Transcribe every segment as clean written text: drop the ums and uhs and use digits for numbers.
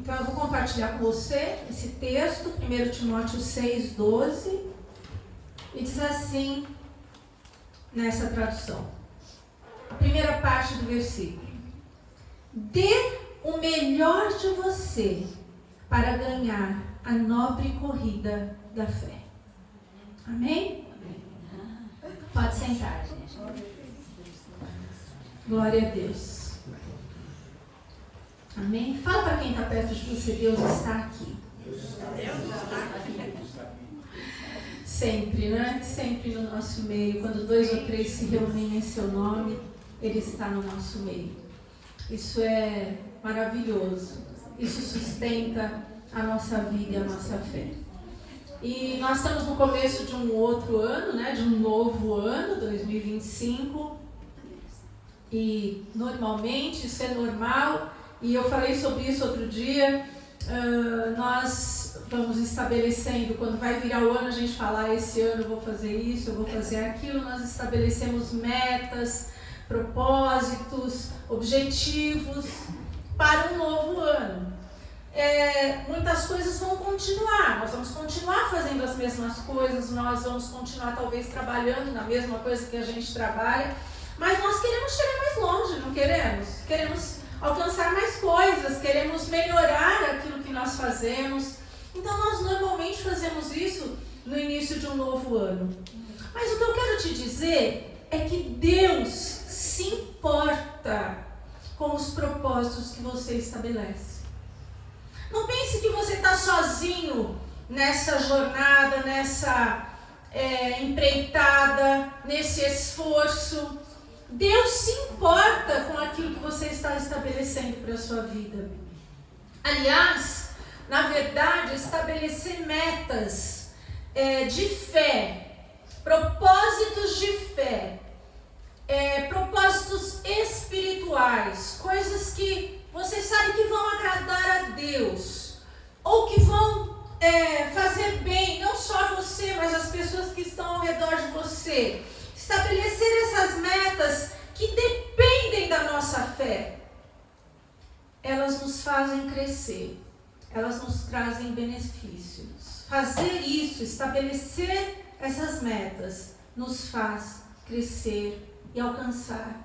Então eu vou compartilhar com você esse texto, 1 Timóteo 6,12, e diz assim, nessa tradução, a primeira parte do versículo: dê o melhor de você para ganhar a nobre corrida da fé. Amém? Pode sentar, gente. Glória a Deus. Amém? Fala para quem está perto de você: Deus está aqui. Sempre, né? Sempre no nosso meio. Quando 2 ou 3 se reúnem em seu nome, Ele está no nosso meio. Isso é maravilhoso. Isso sustenta a nossa vida e a nossa fé. E nós estamos no começo de um outro ano, né? De um novo ano, 2025. E normalmente, isso é normal. E eu falei sobre isso outro dia. Nós vamos estabelecendo, quando vai virar o ano, a gente fala: esse ano eu vou fazer isso, eu vou fazer aquilo. Nós estabelecemos metas, propósitos, objetivos para um novo ano. Muitas coisas vão continuar, nós vamos continuar fazendo as mesmas coisas, nós vamos continuar talvez trabalhando na mesma coisa que a gente trabalha, mas nós queremos chegar mais longe, não queremos? Queremos alcançar mais coisas, queremos melhorar aquilo que nós fazemos. Então nós normalmente fazemos isso no início de um novo ano. Mas o que eu quero te dizer é que Deus se importa com os propósitos que você estabelece. Não pense que você está sozinho nessa jornada, nessa empreitada, nesse esforço. Deus se importa com aquilo que você está estabelecendo para a sua vida. Aliás, na verdade, estabelecer metas de fé, propósitos de fé, propósitos espirituais, coisas que você sabe que vão agradar a Deus, ou que vão fazer bem, não só você, mas as pessoas que estão ao redor de você. Estabelecer essas metas que dependem da nossa fé, elas nos fazem crescer, elas nos trazem benefícios. Fazer isso, estabelecer essas metas, nos faz crescer e alcançar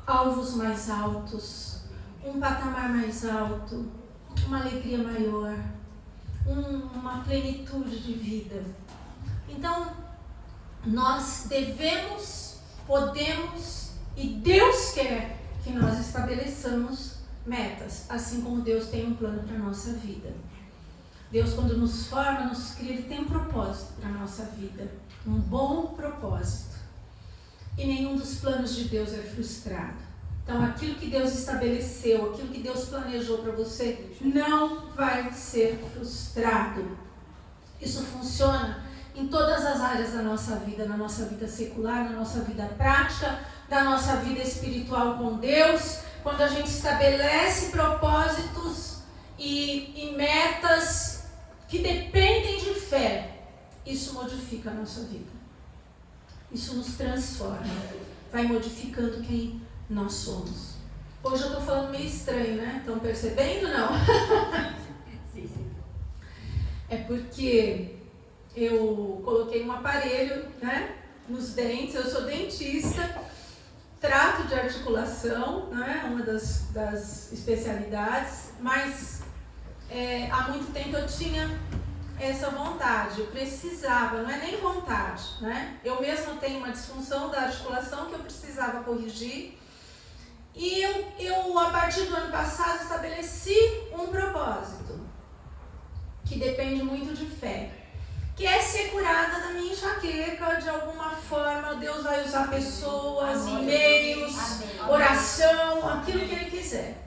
alvos mais altos, um patamar mais alto, uma alegria maior, uma plenitude de vida. Então, nós devemos, podemos e Deus quer que nós estabeleçamos metas, assim como Deus tem um plano para a nossa vida. Deus, quando nos forma, nos cria, Ele tem um propósito para a nossa vida, um bom propósito. E nenhum dos planos de Deus é frustrado. Então, aquilo que Deus estabeleceu, aquilo que Deus planejou para você, não vai ser frustrado. Isso funciona em todas as áreas da nossa vida, na nossa vida secular, na nossa vida prática, da nossa vida espiritual com Deus. Quando a gente estabelece propósitos e metas que dependem de fé, isso modifica a nossa vida. Isso nos transforma, vai modificando quem nós somos. Hoje eu estou falando meio estranho, né? Estão percebendo, não? Sim, sim. É porque eu coloquei um aparelho, né, nos dentes. Eu sou dentista, trato de articulação, né, uma das especialidades, mas há muito tempo eu tinha essa vontade, eu precisava, não é nem vontade, né? Eu mesma tenho uma disfunção da articulação que eu precisava corrigir. E eu a partir do ano passado, estabeleci um propósito, que depende muito de fé, que é ser curada da minha enxaqueca, de alguma forma. Deus vai usar pessoas, e-mails, oração, aquilo que Ele quiser.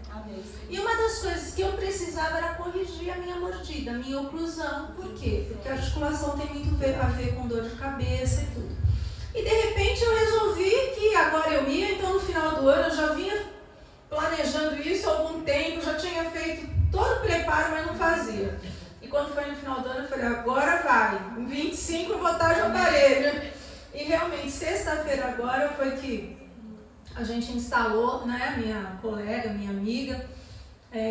E uma das coisas que eu precisava era corrigir a minha mordida, a minha oclusão. Por quê? Porque a articulação tem muito a ver com dor de cabeça e tudo. E de repente eu resolvi que agora eu ia, então no final do ano eu já vinha planejando isso há algum tempo, já tinha feito todo o preparo, mas não fazia. E quando foi no final do ano eu falei: agora vai, em 25 eu vou estar de aparelho. E realmente, sexta-feira agora foi que a gente instalou, né, minha colega, minha amiga,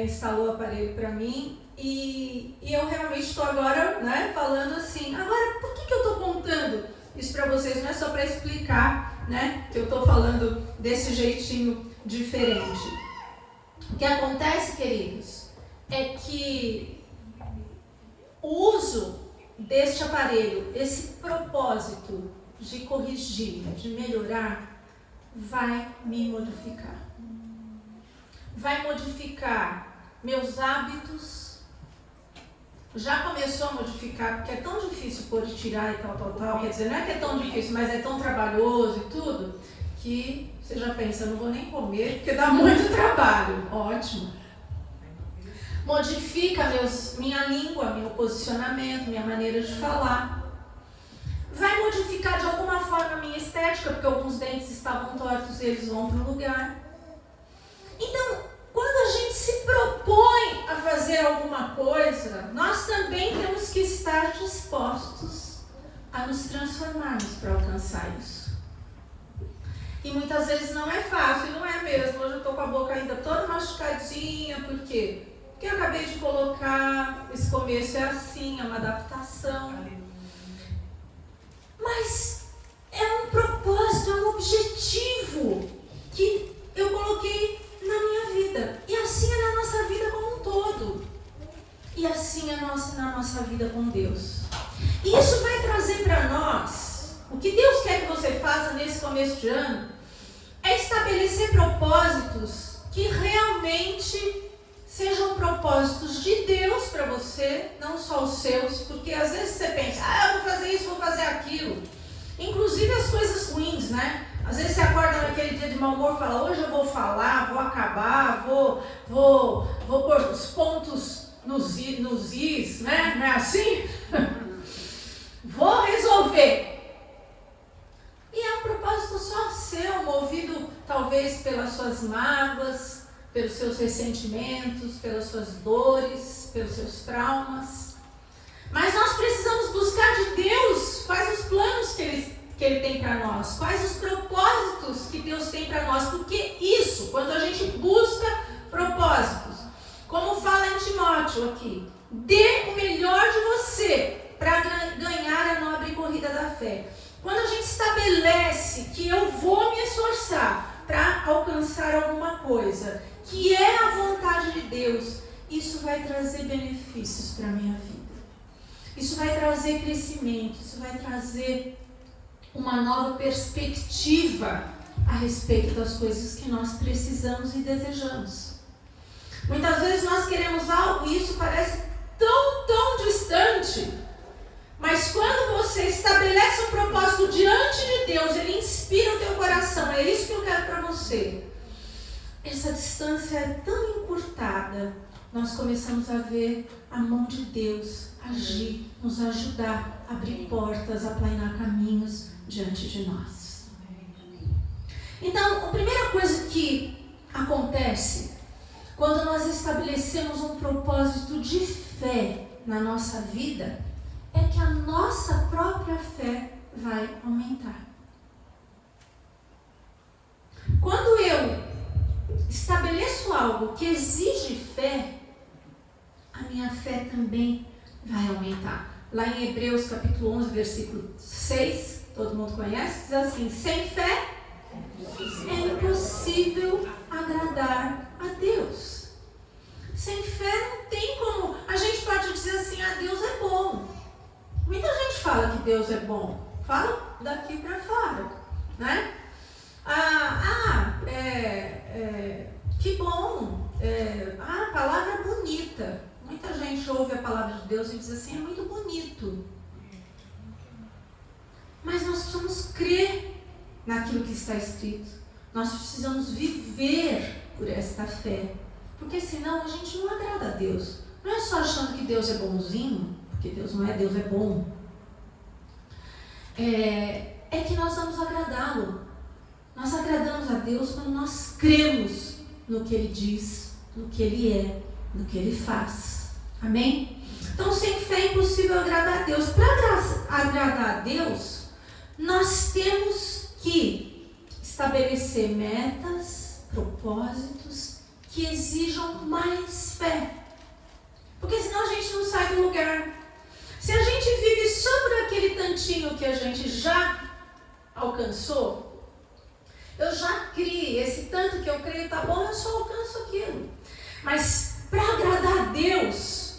instalou o aparelho para mim e eu realmente estou agora, né, falando assim. Agora, por que eu estou contando isso para vocês? Não é só para explicar, né, que eu estou falando desse jeitinho diferente. O que acontece, queridos, é que o uso deste aparelho, esse propósito de corrigir, de melhorar, vai me modificar. Vai modificar meus hábitos. Já começou a modificar, porque é tão difícil pôr e tirar e tal. Quer dizer, não é que é tão difícil, mas é tão trabalhoso e tudo, que você já pensa, eu não vou nem comer, porque dá muito trabalho. Ótimo. Modifica minha língua, meu posicionamento, minha maneira de falar. Vai modificar de alguma forma a minha estética, porque alguns dentes estavam tortos e eles vão para o lugar. Então, quando a gente se propõe a fazer alguma coisa, nós também temos que estar dispostos a nos transformarmos para alcançar isso. E muitas vezes não é fácil, não é mesmo. Hoje eu estou com a boca ainda toda machucadinha, por quê? Porque eu acabei de colocar, esse começo é assim, é uma adaptação. Mas é um propósito, é um objetivo que eu coloquei na minha vida. E assim é na nossa vida como um todo. E assim é na nossa vida com Deus. E isso vai trazer para nós, o que Deus quer que você faça nesse começo de ano, é estabelecer propósitos que realmente sejam propósitos de Deus para você, não só os seus, porque às vezes você pensa, eu vou fazer isso, vou fazer aquilo. Inclusive as coisas ruins, né? Às vezes você acorda naquele dia de mau humor e fala, hoje eu vou falar, vou acabar, vou pôr os pontos nos is, né? Não é assim? Vou resolver. E é um propósito só seu, movido talvez pelas suas mágoas, pelos seus ressentimentos, pelas suas dores, pelos seus traumas. Mas nós precisamos buscar de Deus quais os planos que Ele tem para nós, quais os propósitos que Deus tem para nós, porque isso, quando a gente busca propósitos, como fala em Timóteo aqui, dê o melhor de você para ganhar a nobre corrida da fé. Quando a gente estabelece que eu vou me esforçar para alcançar alguma coisa, que é a vontade de Deus, isso vai trazer benefícios para a minha vida. Isso vai trazer crescimento, isso vai trazer uma nova perspectiva a respeito das coisas que nós precisamos e desejamos. Muitas vezes nós queremos algo e isso parece tão distante, mas quando você estabelece um propósito diante de Deus, Ele inspira o teu coração, é isso que eu quero para você. Essa distância é tão encurtada, nós começamos a ver a mão de Deus agir, nos ajudar a abrir portas, a aplanar caminhos diante de nós. Então, a primeira coisa que acontece quando nós estabelecemos um propósito de fé na nossa vida é que a nossa própria fé vai aumentar. Quando eu estabeleço algo que exige fé, a minha fé também vai aumentar. Lá em Hebreus capítulo 11, versículo 6, todo mundo conhece, diz assim, sem fé é impossível agradar a Deus. Sem fé não tem como. A gente pode dizer assim, Deus é bom. Muita gente fala que Deus é bom. Fala daqui para fora, né? Que bom. A palavra é bonita. Muita gente ouve a palavra de Deus e diz assim, é muito bonito. Mas nós precisamos crer naquilo que está escrito. Nós precisamos viver por esta fé. Porque senão a gente não agrada a Deus. Não é só achando que Deus é bonzinho, porque Deus não é, Deus é bom. É que nós vamos agradá-lo. Nós agradamos a Deus quando nós cremos no que Ele diz, no que Ele é, no que Ele faz. Amém? Então, sem fé é impossível agradar a Deus. Para agradar a Deus, nós temos que estabelecer metas, propósitos que exijam mais fé. Porque senão a gente não sai do lugar. Se a gente vive só por aquele tantinho que a gente já alcançou, eu já criei, esse tanto que eu creio tá bom, eu só alcanço aquilo. Mas para agradar a Deus,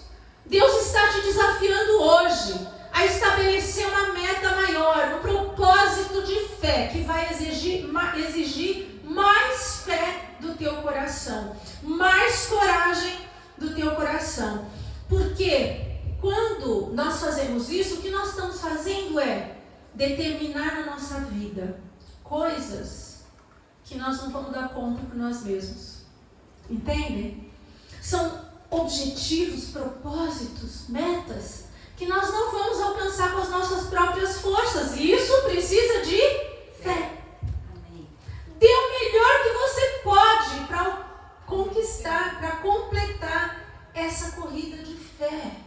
Deus está te desafiando hoje a estabelecer uma meta maior, um propósito de fé que vai exigir mais fé do teu coração, mais coragem do teu coração. Porque quando nós fazemos isso, o que nós estamos fazendo é determinar na nossa vida coisas que nós não vamos dar conta por nós mesmos. Entendem? São objetivos, propósitos, metas que nós não vamos alcançar com as nossas próprias forças. E isso precisa de fé. Dê o melhor que você pode para conquistar, para completar essa corrida de fé.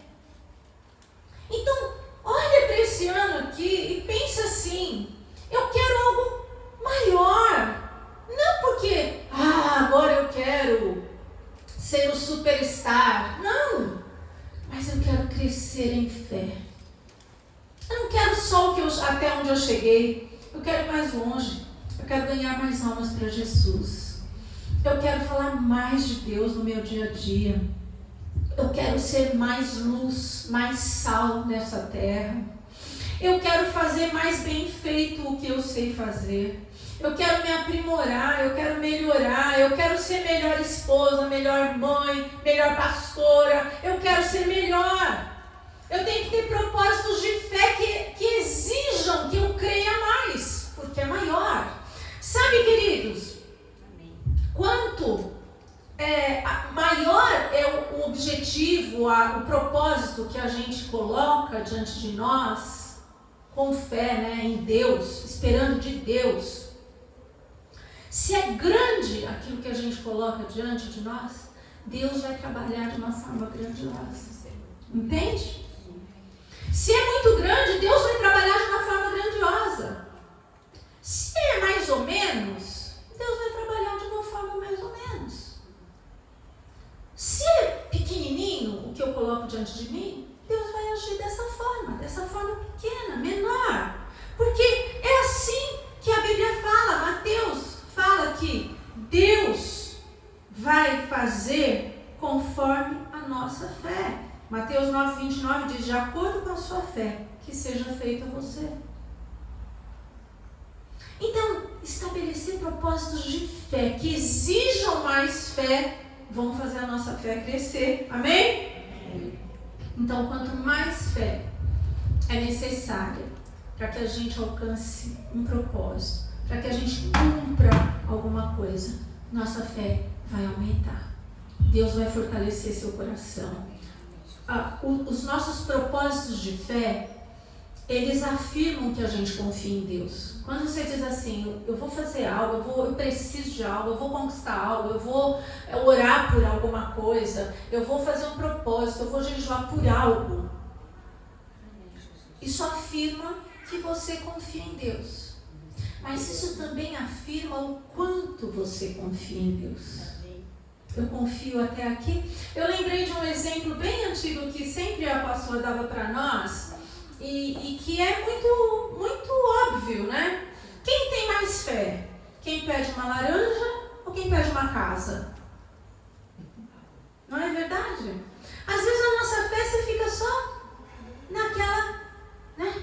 Então, olha para esse ano aqui e pensa assim: eu quero algo maior. Não porque, agora eu quero ser o superstar. Não, mas eu quero crescer em fé. Eu não quero só até onde eu cheguei. Eu quero ir mais longe. Eu quero ganhar mais almas para Jesus. Eu quero falar mais de Deus no meu dia a dia. Eu quero ser mais luz, mais sal nessa terra. Eu quero fazer mais bem feito o que eu sei fazer. Eu quero me aprimorar, eu quero melhorar, eu quero ser melhor esposa, melhor mãe, melhor pastora. Eu quero ser melhor. Eu tenho que ter propósitos de fé que exijam que eu creia mais, porque é maior. Sabe, queridos, quanto maior é o objetivo, o propósito que a gente coloca diante de nós, com fé, né, em Deus, esperando de Deus. Se é grande aquilo que a gente coloca diante de nós, Deus vai trabalhar de uma forma grandiosa. Entende? Se é muito grande, Deus vai trabalhar de uma forma grandiosa. Se é mais ou menos, Deus vai trabalhar de uma forma mais ou menos. Se é pequenininho o que eu coloco diante de mim, Deus vai agir dessa forma pequena, menor. Porque é assim que a Bíblia fala. Mateus fala que Deus vai fazer conforme a nossa fé. Mateus 9:29 diz: de acordo com a sua fé, que seja feito a você. Então, estabelecer propósitos de fé que exijam mais fé vão fazer a nossa fé crescer. Amém? Então, quanto mais fé é necessária para que a gente alcance um propósito, para que a gente cumpra alguma coisa, nossa fé vai aumentar. Deus vai fortalecer seu coração. Os nossos propósitos de fé, eles afirmam que a gente confia em Deus. Quando você diz assim: eu vou fazer algo, eu preciso de algo, eu vou conquistar algo, eu vou orar por alguma coisa, eu vou fazer um propósito, eu vou jejuar por algo. Isso afirma que você confia em Deus. Mas isso também afirma o quanto você confia em Deus. Eu confio até aqui. Eu lembrei de um exemplo bem antigo que sempre a pastora dava para nós e que é muito, muito óbvio, né? Quem tem mais fé? Quem pede uma laranja ou quem pede uma casa? Não é verdade? Às vezes a nossa fé você fica só naquela,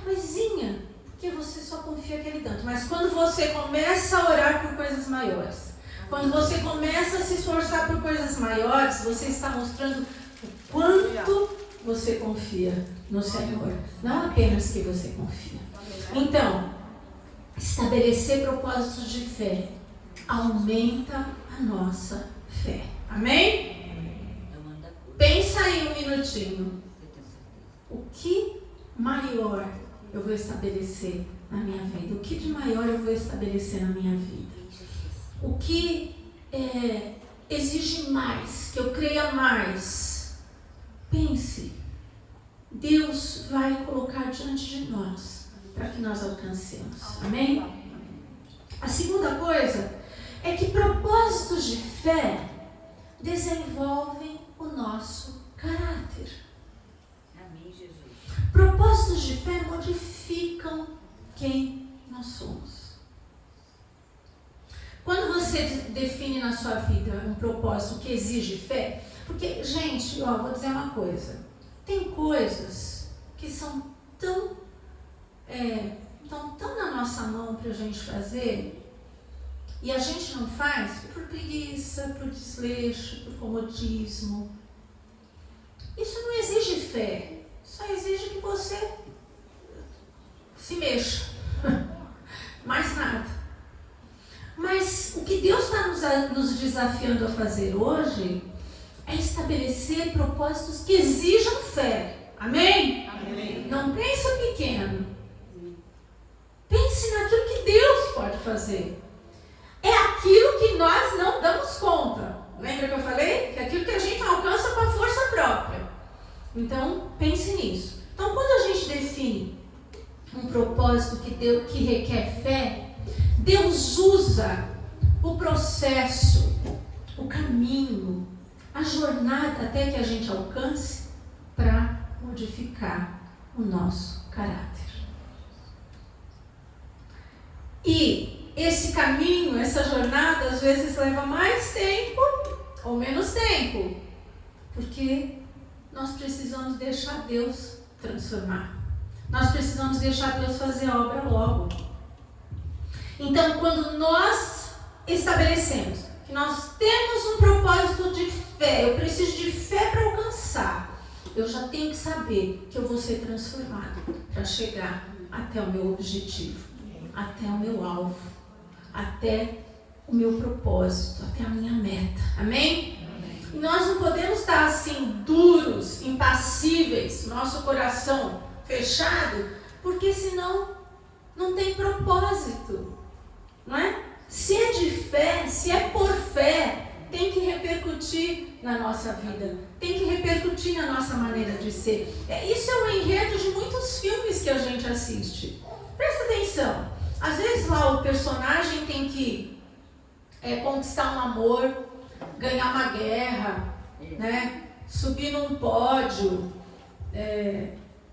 coisinha, porque você só confia aquele tanto. Mas quando você começa a orar por coisas maiores, quando você começa a se esforçar por coisas maiores, você está mostrando o quanto você confia no Senhor. Não apenas que você confia. Então, estabelecer propósitos de fé aumenta a nossa fé. Amém? Pensa aí um minutinho. O que maior eu vou estabelecer na minha vida? O que de maior eu vou estabelecer na minha vida? O que exige mais, que eu creia mais? Pense. Deus vai colocar diante de nós para que nós alcancemos. Amém? A segunda coisa é que propósitos de fé desenvolvem o nosso caráter. Amém, Jesus. Propósitos de fé modificam quem nós somos. Quando você define na sua vida um propósito que exige fé, porque, gente, vou dizer uma coisa, tem coisas que são tão na nossa mão para a gente fazer, e a gente não faz por preguiça, por desleixo, por comodismo. Isso não exige fé, só exige que você se mexa, mais nada. Mas o que Deus está nos desafiando a fazer hoje é estabelecer propósitos que exijam fé. Amém? Amém. Não pense pequeno. Pense naquilo que Deus pode fazer. É aquilo que nós não damos conta. Lembra que eu falei? Que é aquilo que a gente alcança com a força própria. Então, pense nisso. Então, quando a gente define um propósito que requer fé, Deus usa o processo, o caminho, a jornada até que a gente alcance para modificar o nosso caráter. E esse caminho, essa jornada, às vezes leva mais tempo ou menos tempo, porque nós precisamos deixar Deus transformar. Nós precisamos deixar Deus fazer a obra logo. Então, quando nós estabelecemos que nós temos um propósito de fé, eu preciso de fé para alcançar, eu já tenho que saber que eu vou ser transformado para chegar até o meu objetivo, até o meu alvo, até o meu propósito, até a minha meta. Amém? E nós não podemos estar assim duros, impassíveis, nosso coração fechado, porque senão não tem propósito. Não é? Se é de fé, se é por fé, tem que repercutir na nossa vida, tem que repercutir na nossa maneira de ser. Isso é o enredo de muitos filmes que a gente assiste. Presta atenção, às vezes lá o personagem tem que conquistar um amor, ganhar uma guerra, né? Subir num pódio,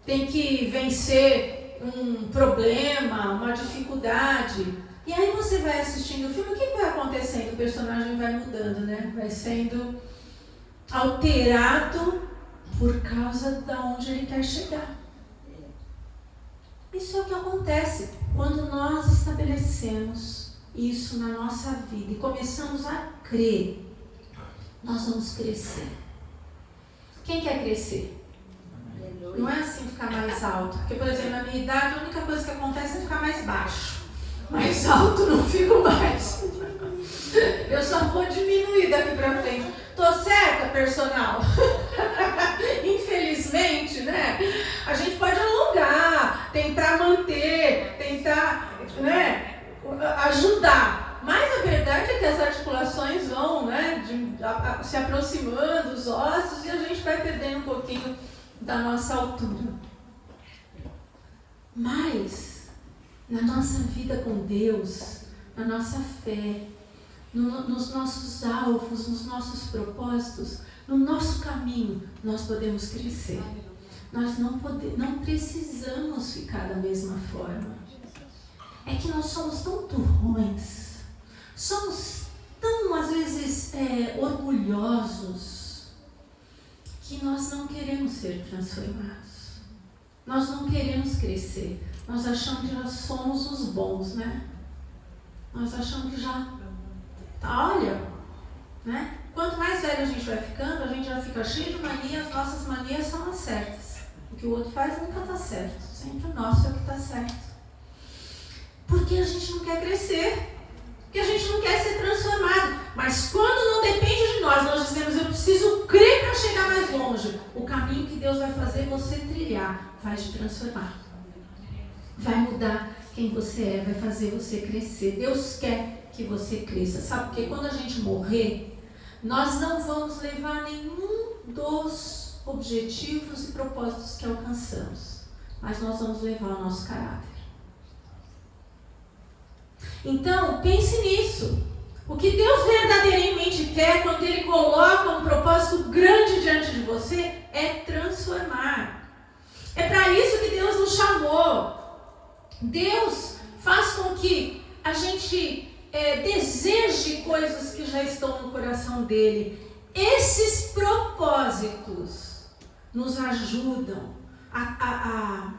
tem que vencer um problema, uma dificuldade. E aí você vai assistindo o filme, o que vai acontecendo? O personagem vai mudando, né? Vai sendo alterado por causa de onde ele quer chegar. Isso é o que acontece quando nós estabelecemos isso na nossa vida e começamos a crer. Nós vamos crescer. Quem quer crescer? Não é assim ficar mais alto. Porque, por exemplo, na minha idade, a única coisa que acontece é ficar mais baixo. Mais alto não fico mais. Eu só vou diminuir daqui pra frente. Tô certa, personal? Infelizmente, né? A gente pode alongar, tentar manter, tentar, né, ajudar. Mas a verdade é que as articulações vão, né, se aproximando, os ossos, e a gente vai perdendo um pouquinho da nossa altura. Mas na nossa vida com Deus, na nossa fé, nos nossos alvos, nos nossos propósitos, no nosso caminho, nós podemos crescer. Nós não precisamos ficar da mesma forma. É que nós somos tão turrões, somos tão, às vezes, orgulhosos, que nós não queremos ser transformados. Nós não queremos crescer. Nós achamos que já somos os bons, né? Nós achamos que já... Olha, né? Quanto mais velho a gente vai ficando, a gente já fica cheio de manias, nossas manias são as certas. O que o outro faz nunca está certo. Sempre o nosso é o que está certo. Porque a gente não quer crescer. Porque a gente não quer ser transformado. Mas quando não depende de nós, nós dizemos, eu preciso crer para chegar mais longe. O caminho que Deus vai fazer você trilhar vai te transformar. Vai mudar quem você é, vai fazer você crescer. Deus quer que você cresça. Sabe por quê? Quando a gente morrer, nós não vamos levar nenhum dos objetivos e propósitos que alcançamos. Mas nós vamos levar o nosso caráter. Então, pense nisso. O que Deus verdadeiramente quer quando Ele coloca um propósito grande diante de você é transformar. É para isso que Deus nos chamou. Deus faz com que a gente deseje coisas que já estão no coração dele. Esses propósitos nos ajudam a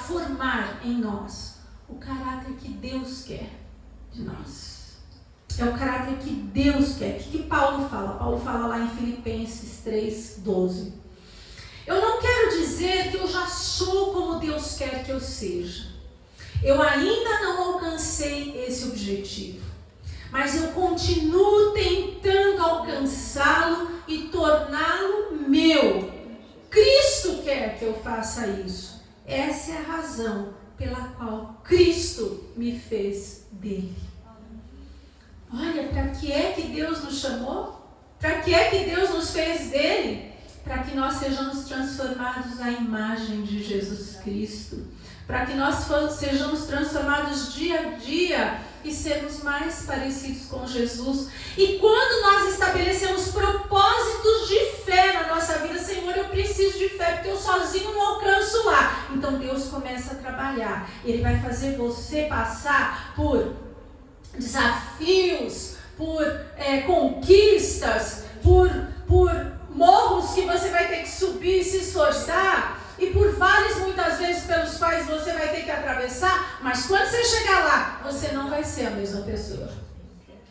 formar em nós o caráter que Deus quer de nós. É o caráter que Deus quer. O que Paulo fala? Paulo fala lá em Filipenses 3:12. Eu não quero dizer que eu já sou como Deus quer que eu seja. Eu ainda não alcancei esse objetivo. Mas eu continuo tentando alcançá-lo e torná-lo meu. Cristo quer que eu faça isso. Essa é a razão pela qual Cristo me fez dele. Olha, para que é que Deus nos chamou? Para que é que Deus nos fez dele? Para que nós sejamos transformados à imagem de Jesus Cristo. Para que nós sejamos transformados dia a dia e sermos mais parecidos com Jesus. E quando nós estabelecemos propósitos de fé na nossa vida, Senhor, eu preciso de fé, porque eu sozinho não alcanço lá. Então Deus começa a trabalhar. Ele vai fazer você passar por desafios, por conquistas, por morros que você vai ter que subir e se esforçar, e por vales muitas vezes pelos quais você vai ter que atravessar, mas quando você chegar lá, você não vai ser a mesma pessoa.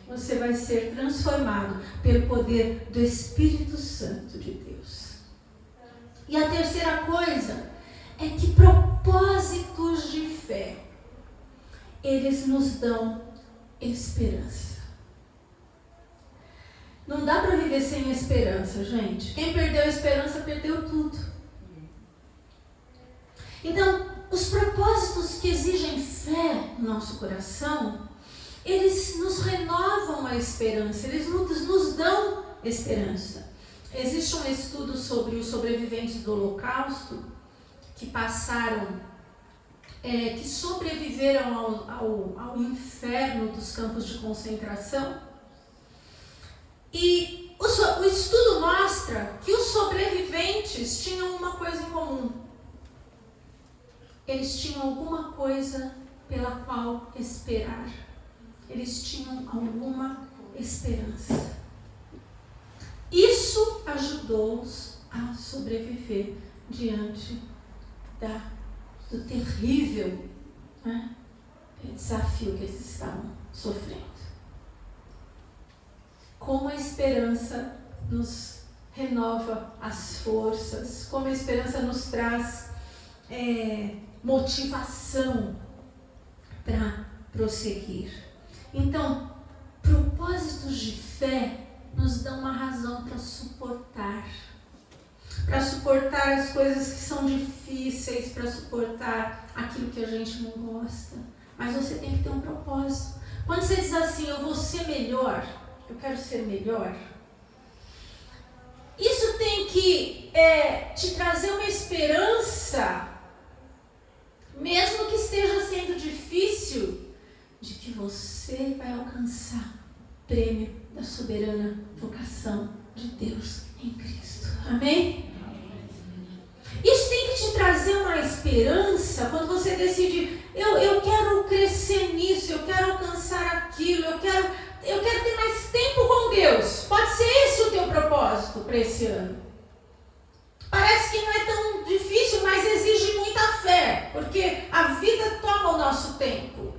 Você vai ser transformado pelo poder do Espírito Santo de Deus. E a terceira coisa é que propósitos de fé, eles nos dão esperança. Não dá para viver sem esperança, gente. Quem perdeu a esperança, perdeu tudo. Então, os propósitos que exigem fé no nosso coração, eles nos renovam a esperança, eles nos dão esperança. Existe um estudo sobre os sobreviventes do Holocausto, que que sobreviveram ao inferno dos campos de concentração. E o estudo mostra que os sobreviventes tinham uma coisa em comum. Eles tinham alguma coisa pela qual esperar. Eles tinham alguma esperança. Isso ajudou-os a sobreviver diante do terrível desafio que eles estavam sofrendo. Como a esperança nos renova as forças, como a esperança nos traz motivação para prosseguir. Então, propósitos de fé nos dão uma razão para suportar as coisas que são difíceis, para suportar aquilo que a gente não gosta. Mas você tem que ter um propósito. Quando você diz assim, eu vou ser melhor, eu quero ser melhor, isso tem que te trazer uma esperança, mesmo que esteja sendo difícil, de que você vai alcançar o prêmio da soberana vocação de Deus em Cristo. Amém? Isso tem que te trazer uma esperança quando você decide, eu quero crescer nisso, eu quero alcançar aquilo, eu quero ter mais tempo com Deus. Pode ser esse o teu propósito para esse ano. Parece que não é tão difícil, mas exige muita fé, porque a vida toma o nosso tempo.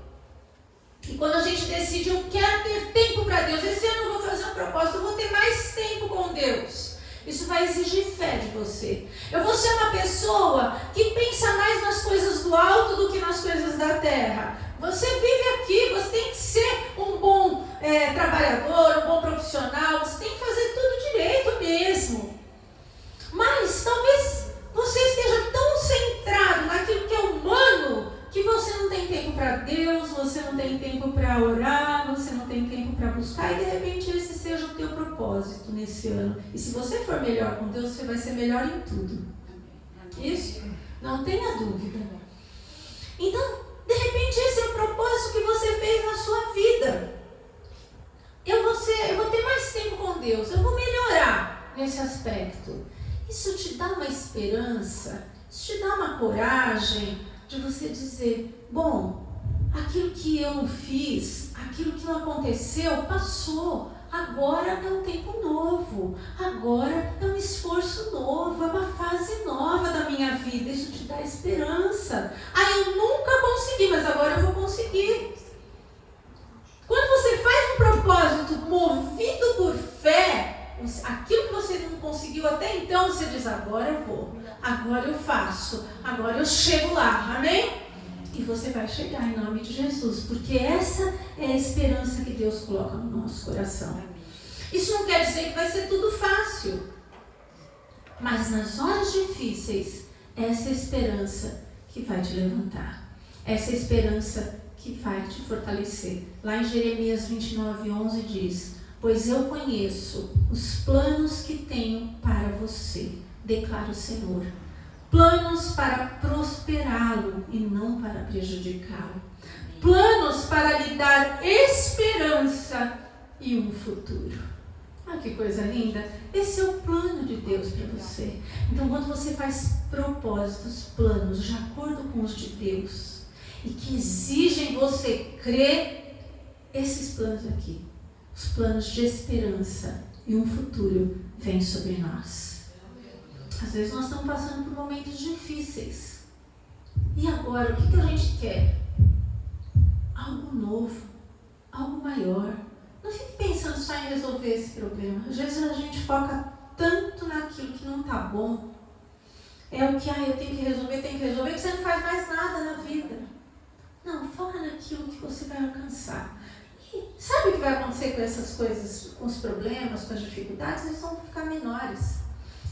E quando a gente decide, eu quero ter tempo para Deus, esse ano eu vou fazer um propósito, eu vou ter mais tempo com Deus. Isso vai exigir fé de você. Eu vou ser uma pessoa que pensa mais nas coisas do alto do que nas coisas da terra. Você vive aqui, você tem que ser um bom trabalhador, um bom profissional, você tem que fazer tudo direito mesmo. Mas talvez você esteja tão centrado naquilo que é humano, que você não tem tempo para Deus, você não tem tempo para orar, você não tem tempo para buscar, e de repente esse seja o teu propósito nesse ano. E se você for melhor com Deus, você vai ser melhor em tudo. Isso? Não tenha dúvida. Então, de repente esse é o propósito que você fez na sua vida. eu vou ter mais tempo com Deus, eu vou melhorar nesse aspecto. Isso te dá uma esperança, isso te dá uma coragem de você dizer, bom, aquilo que eu não fiz, aquilo que não aconteceu, passou. Agora é um tempo novo, agora é um esforço novo, é uma fase nova da minha vida. Isso te dá esperança. Eu nunca consegui, mas agora eu vou conseguir. Quando você faz um propósito movido por fé, aquilo que você não conseguiu até então, você diz, agora eu vou, agora eu faço, agora eu chego lá, amém? E você vai chegar em nome de Jesus, porque essa é a esperança que Deus coloca no nosso coração. Isso não quer dizer que vai ser tudo fácil, mas nas horas difíceis, essa é a esperança que vai te levantar, essa é a esperança que vai te fortalecer. Lá em Jeremias 29:11 diz, pois eu conheço os planos que tenho para você, declara o Senhor. Planos para prosperá-lo e não para prejudicá-lo. Planos para lhe dar esperança e um futuro. Que coisa linda. Esse é o plano de Deus para você. Então, quando você faz propósitos, planos de acordo com os de Deus e que exigem você crer, esses planos aqui, os planos de esperança e um futuro, vêm sobre nós. Às vezes nós estamos passando por momentos difíceis. E agora, o que a gente quer? Algo novo, algo maior. Não fique pensando só em resolver esse problema. Às vezes a gente foca tanto naquilo que não está bom. É o que, eu tenho que resolver, que você não faz mais nada na vida. Não, foca naquilo que você vai alcançar. E sabe o que vai acontecer com essas coisas, com os problemas, com as dificuldades? Eles vão ficar menores.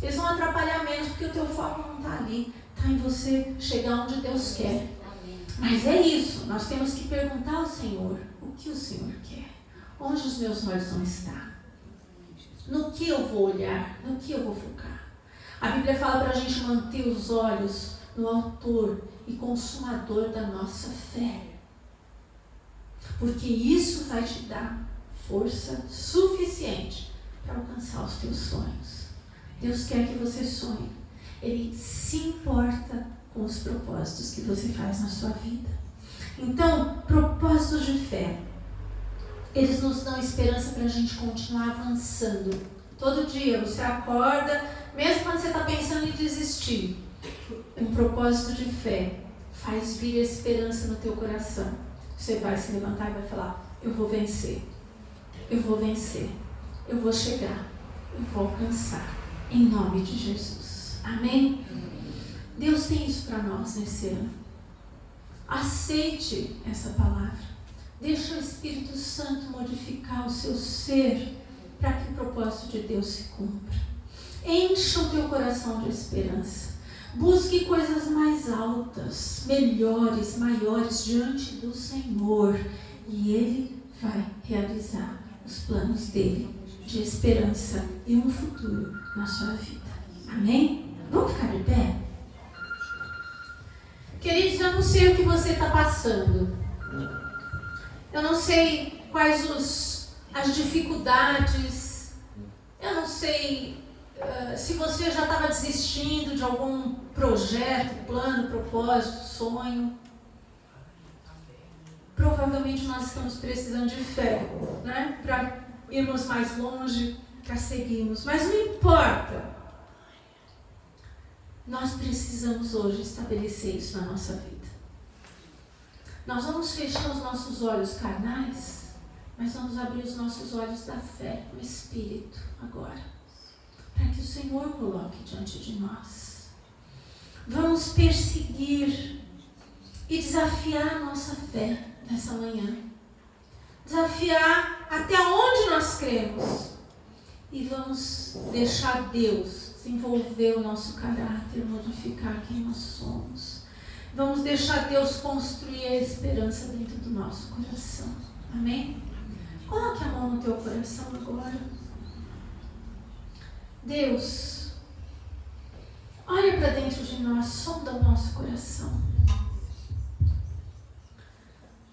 Eles vão atrapalhar menos, porque o teu foco não está ali. Está em você chegar onde Deus quer. Mas é isso, nós temos que perguntar ao Senhor, o que o Senhor quer? Onde os meus olhos vão estar? No que eu vou olhar? No que eu vou focar? A Bíblia fala para a gente manter os olhos no autor e consumador da nossa fé. Porque isso vai te dar força suficiente para alcançar os teus sonhos. Deus quer que você sonhe. Ele se importa com os propósitos que você faz na sua vida. Então, propósitos de fé, eles nos dão esperança para a gente continuar avançando. Todo dia você acorda, mesmo quando você está pensando em desistir, um propósito de fé faz vir a esperança no teu coração. Você vai se levantar e vai falar, eu vou vencer, eu vou vencer, eu vou chegar, eu vou alcançar, em nome de Jesus. Amém? Deus tem isso para nós nesse ano. Aceite essa palavra. Deixa o Espírito Santo modificar o seu ser para que o propósito de Deus se cumpra. Encha o teu coração de esperança. Busque coisas mais altas, melhores, maiores diante do Senhor. E Ele vai realizar os planos dele de esperança e um futuro na sua vida. As Vamos ficar de pé? Queridos, eu não sei o que você está passando. Eu não sei quais as dificuldades. Eu não sei se você já estava desistindo de algum projeto, plano, propósito, sonho. Provavelmente nós estamos precisando de fé, né? Para irmos mais longe, para seguirmos. Mas não importa. Nós precisamos hoje estabelecer isso na nossa vida. Nós vamos fechar os nossos olhos carnais, mas vamos abrir os nossos olhos da fé, no Espírito, agora. Para que o Senhor coloque diante de nós. Vamos perseguir e desafiar a nossa fé nessa manhã. Desafiar até onde nós cremos. E vamos deixar Deus desenvolver o nosso caráter, modificar quem nós somos. Vamos deixar Deus construir a esperança dentro do nosso coração. Amém? Coloque a mão no teu coração agora. Deus, olha para dentro de nós, sonda o nosso coração.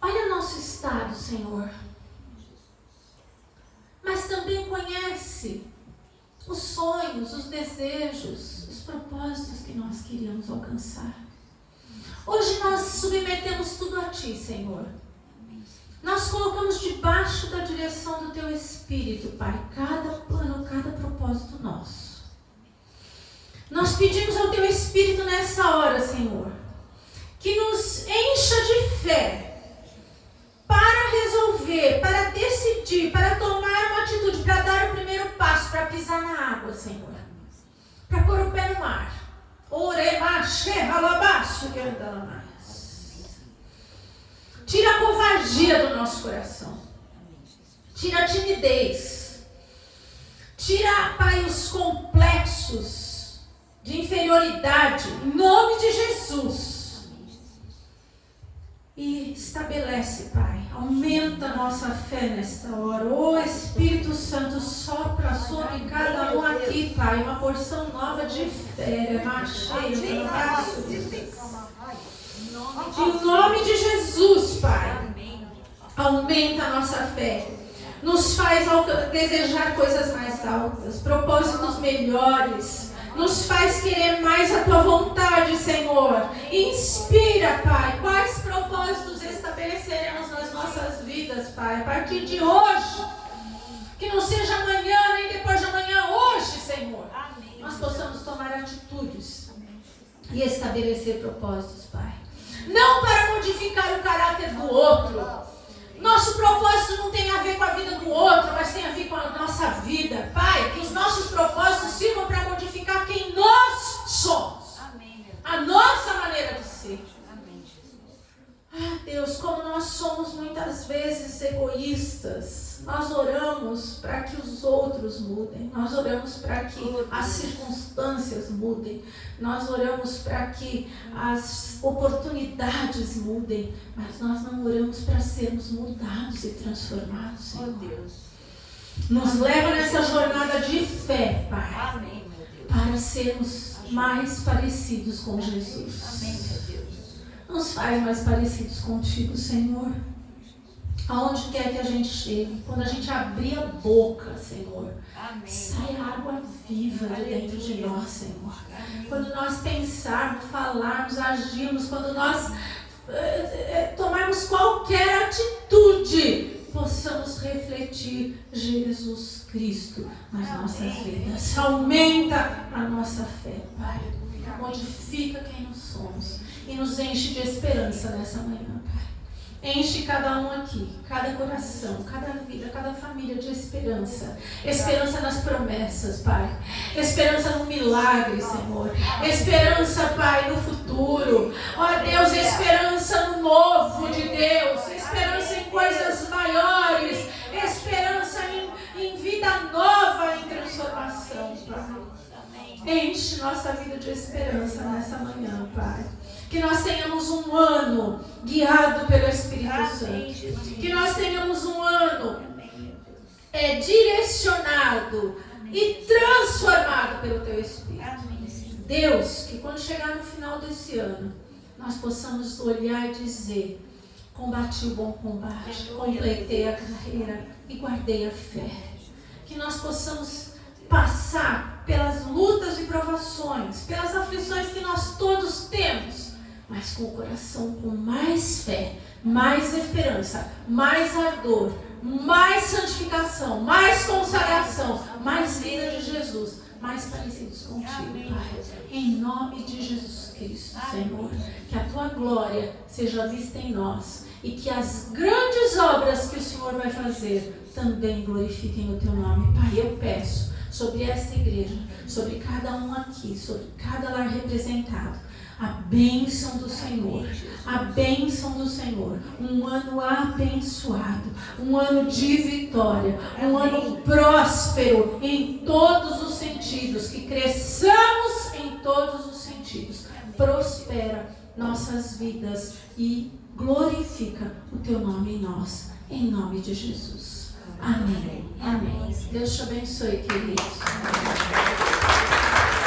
Olha o nosso estado, Senhor. Mas sonhos, os desejos, os propósitos que nós queríamos alcançar. Hoje nós submetemos tudo a Ti, Senhor. Nós colocamos debaixo da direção do Teu Espírito, Pai, cada plano, cada propósito nosso. Nós pedimos ao Teu Espírito nessa hora, Senhor, que nos encha de fé para resolver, para decidir, para tomar uma atitude, para dar o primeiro passo, para pisar na água, Senhor, para pôr o pé no mar. Tira a covardia do nosso coração. Tira a timidez. Tira, Pai, os complexos de inferioridade, em nome de Jesus. E estabelece, Pai, aumenta a nossa fé nesta hora. Ô Espírito Santo, sopra sobre cada um aqui, Pai, uma porção nova de fé. Em nome de Jesus, Pai, aumenta a nossa fé. Nos faz desejar coisas mais altas, propósitos melhores. Nos faz querer mais a Tua vontade, Senhor. Inspira, Pai, quais propósitos estabeleceremos nas nossas vidas, Pai, a partir de hoje. Que não seja amanhã, nem depois de amanhã, hoje, Senhor. Nós possamos tomar atitudes e estabelecer propósitos, Pai. Não para modificar o caráter do outro. Nosso propósito não tem a ver com a vida do outro, mas tem a ver com a nossa vida. Pai, que os nossos propósitos sirvam para modificar quem nós somos. A nossa maneira de ser. Ah, Deus, como nós somos muitas vezes egoístas, nós oramos para que os outros mudem, nós oramos para que as circunstâncias mudem, nós oramos para que as oportunidades mudem, mas nós não oramos para sermos mudados e transformados, Senhor. Nos leva nessa jornada de fé, Pai, para sermos mais parecidos com Jesus. Nos faz mais parecidos contigo, Senhor. Aonde quer que a gente chegue, quando a gente abrir a boca, Senhor, sai água viva de dentro de nós, Senhor. Quando nós pensarmos, falarmos, agirmos, quando nós tomarmos qualquer atitude, possamos refletir Jesus Cristo nas nossas vidas. Aumenta a nossa fé, Pai. Modifica quem nós somos e nos enche de esperança nessa manhã, Pai. Enche cada um aqui, cada coração, cada vida, cada família de esperança. Esperança nas promessas, Pai. Esperança no milagre, Senhor. Esperança, Pai, no futuro. Ó Deus, esperança no novo de Deus. Esperança em coisas maiores. Esperança em vida nova, em transformação, Pai. Enche nossa vida de esperança nessa manhã, Pai. Que nós tenhamos um ano guiado pelo Espírito Santo. Que nós tenhamos um ano direcionado e transformado pelo Teu Espírito. Deus, que quando chegar no final desse ano, nós possamos olhar e dizer: combati o bom combate, completei a carreira e guardei a fé. Que nós possamos passar pelas lutas e provações, pelas aflições que nós todos temos, mas com o coração com mais fé, mais esperança, mais ardor, mais santificação, mais consagração, mais vida de Jesus, mais parecidos contigo, Pai. Em nome de Jesus Cristo, Senhor, que a Tua glória seja vista em nós e que as grandes obras que o Senhor vai fazer também glorifiquem o Teu nome, Pai. Eu peço sobre esta igreja, sobre cada um aqui, sobre cada lar representado, a bênção do Senhor, a bênção do Senhor, um ano abençoado, um ano de vitória, um ano próspero em todos os sentidos, que cresçamos em todos os sentidos, prospera nossas vidas e glorifica o Teu nome em nós, em nome de Jesus. Amém. Amém. Deus te abençoe, queridos.